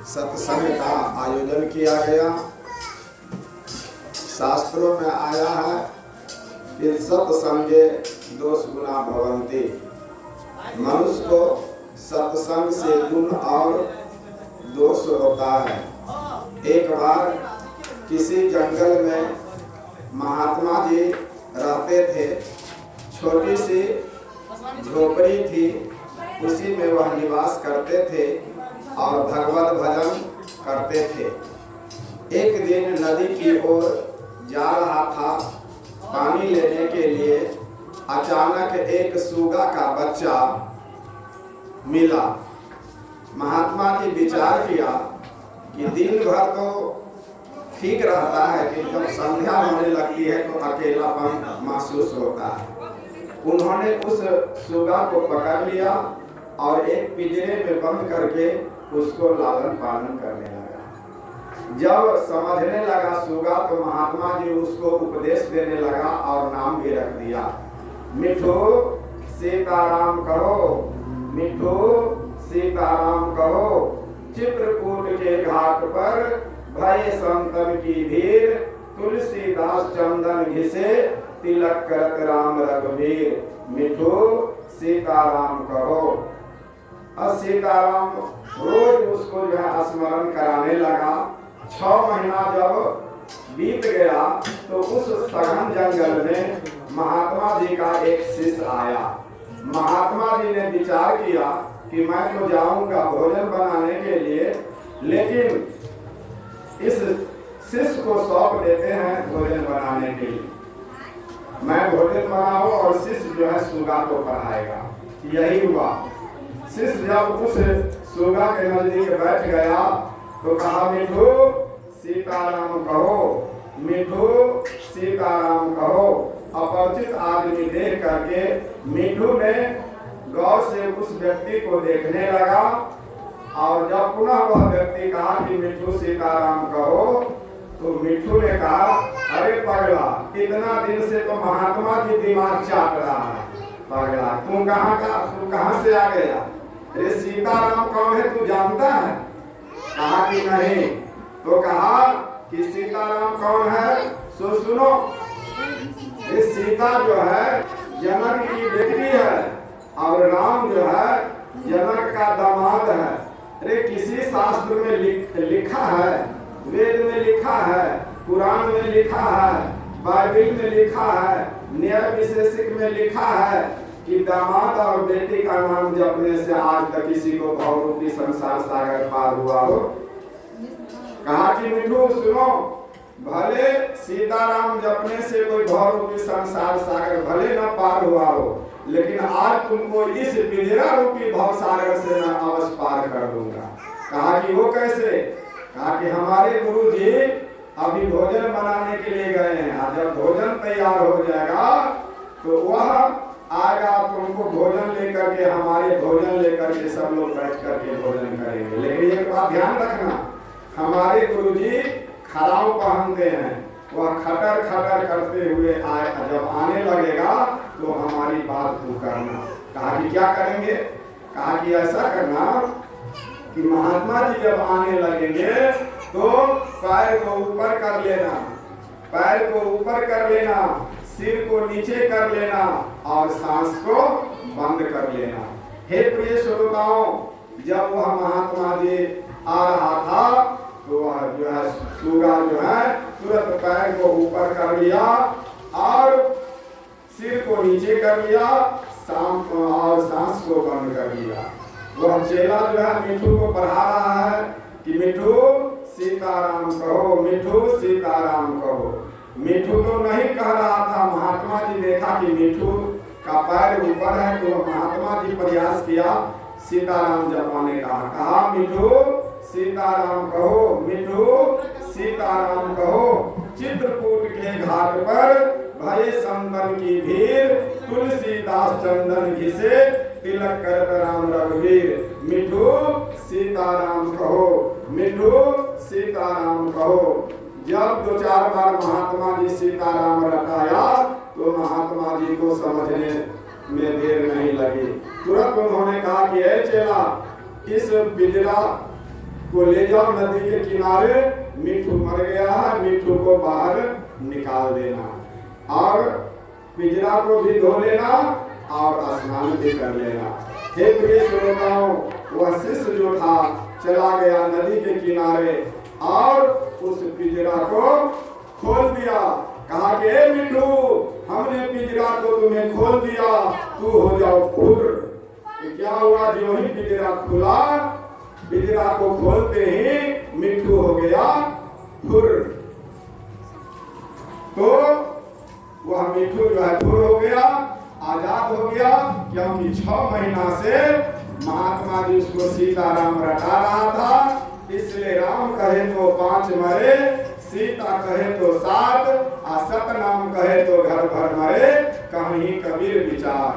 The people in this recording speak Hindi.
सत्संग का आयोजन किया गया। शास्त्रों में आया है कि सत्संगे दोष गुना भवन्ति। मनुष्य को सत्संग से गुण और दोष होता है। एक बार किसी जंगल में महात्मा जी रहते थे। छोटी सी झोपड़ी थी, उसी में वह निवास करते थे और भगवत भजन करते थे। एक दिन नदी की ओर जा रहा था पानी लेने के लिए। अचानक एक सूगा का बच्चा मिला। महात्मा जी विचार किया कि दिन भर तो ठीक रहता है कि जब संध्या होने लगती है तो अकेलापन महसूस होता है। उन्होंने उस सूगा को पकड़ लिया और एक पिंजरे में बंद करके उसको लालन पालन करने लगा। जब समझने लगा सूगा तो महात्मा जी उसको उपदेश देने लगा और नाम भी रख दिया। मिठू सीताराम कहो, मिठू सीताराम कहो। चित्रकूट के घाट पर भय संतन की भीड़, तुलसीदास चंदन घिसे तिलक करत राम रघुवीर। मिठू सीताराम कहो। और सीताराम रोज उसको जो है स्मरण कराने लगा। 6 महीना जब बीत गया तो उस सघन जंगल में महात्मा जी का एक शिष्य आया। महात्मा जी ने विचार किया कि मैं तो जाऊंगा भोजन बनाने के लिए, लेकिन इस शिष्य को सौंप देते हैं भोजन बनाने के लिए। मैं भोजन बनाऊं और शिष्य जो है सूगा को पढ़ाएगा। यही हुआ। शिष्य जब उस सूगा के नजदीक बैठ गया तो कहा, मिठू सीताराम कहो, मिठू सीताराम कहो। अपरिचित आदमी देख करके मिठू ने गौर से उस व्यक्ति को देखने लगा और जब पुनः वह व्यक्ति कहा कि मिठू सीताराम कहो तो मिठू ने कहा, अरे पगला, इतना दिन से तो महात्मा जी दिमाग चाट रहा है। पगला, तू कहाँ से आ गया? अरे सीताराम कौन है तू जानता है? कहा कि नहीं। तो कहा कि सीताराम कौन है सो सुनो। ये सीता जो है जनक की बेटी है और राम जो है जनक का दामाद है। अरे किसी शास्त्र में लिखा है, वेद में लिखा है, पुराण में लिखा है, बाइबिल में लिखा है, न्याय विशेषिक में लिखा है कि दामाद और बेटी का नाम जपने से आज तक किसी को भवरूपी संसार सागर पार हुआ हो। कहा कि मिठू सुनो, भले सीताराम जपने से कोई भवरूपी संसार सागर भले न पार हुआ हो, लेकिन आज तुमको इस पिंजरा रूपी भव सागर से मैं अवश्य पार कर दूंगा। कहा कि वो कैसे? कहा कि हमारे गुरु जी अभी भोजन बनाने के लिए गए हैं। जब भोजन तैयार हो जाएगा तो वह आएगा, तुमको भोजन लेकर के, हमारे भोजन लेकर के सब लोग बैठ करके भोजन करेंगे। लेकिन एक बात ध्यान रखना, हमारे गुरु जी खड़ाऊ पहनते हैं। वह खटर खटर करते हुए आए, जब आने लगेगा तो हमारी बात तू करना। कहा कि क्या करेंगे? कहा कि ऐसा करना कि महात्मा जी जब आने लगेंगे तो पैर को ऊपर कर लेना, पैर को ऊपर कर लेना, सिर को नीचे कर लेना और सांस को बंद कर लेना। हे प्रिय श्रोताओं, जब वह महात्मा जी आ रहा था तो वह जो है सूगा जो है तुरंत पैर को ऊपर कर लिया और सिर को नीचे कर लिया और सांस को बंद कर लिया। वह चेला जो है मिठू को पढ़ा रहा है कि मिठू सीताराम कहो, मिठू सीताराम कहो। मिठू तो नहीं कह रहा था। महात्मा जी देखा कि मिठू का पैर ऊपर है तो महात्मा जी प्रयास किया सीताराम जपने का। कहा मिठू सीताराम कहो, मिठू सीताराम कहो। चित्रकूट के घाट पर भय संतन की भीड़, तुलसीदास चंदन घिसे तिलक करत राम रघुवीर। मिठू सीताराम कहो, मिठू सीताराम कहो। जब 2-4 बार महात्मा जी सीताराम रटाया तो महात्मा जी को समझने में देर नहीं लगी। तुरंत उन्होंने कहा कि ऐ चेला, इस पिंजरा को ले जाओ नदी के किनारे, मिट्ठू मर गया है, मिट्ठू को बाहर निकाल देना और पिंजरा को भी धो लेना और स्नान भी कर लेना। हे प्रिय श्रोताओं, वह शिष्य जो था चला गया नदी के किनारे और उस पिंजरा को खोल दिया। कहा कि हे मिट्ठू, हमने पिंजरा को तुम्हें खोल दिया, तू हो जाओ खुर। क्या हुआ? जो ही पिंजरा खुला, पिंजरा को खोलते ही मिट्ठू हो गया खुर। तो वह मिट्ठू जो है खुर हो गया, आजाद हो गया, क्योंकि 6 महीना से महात्मा जी उसको सीताराम रटा रहा था। इसलिए राम कहे तो 5 मरे, सीता कहे तो 7, सतनाम कहे तो घर भर मरे, कहीं कबीर विचार।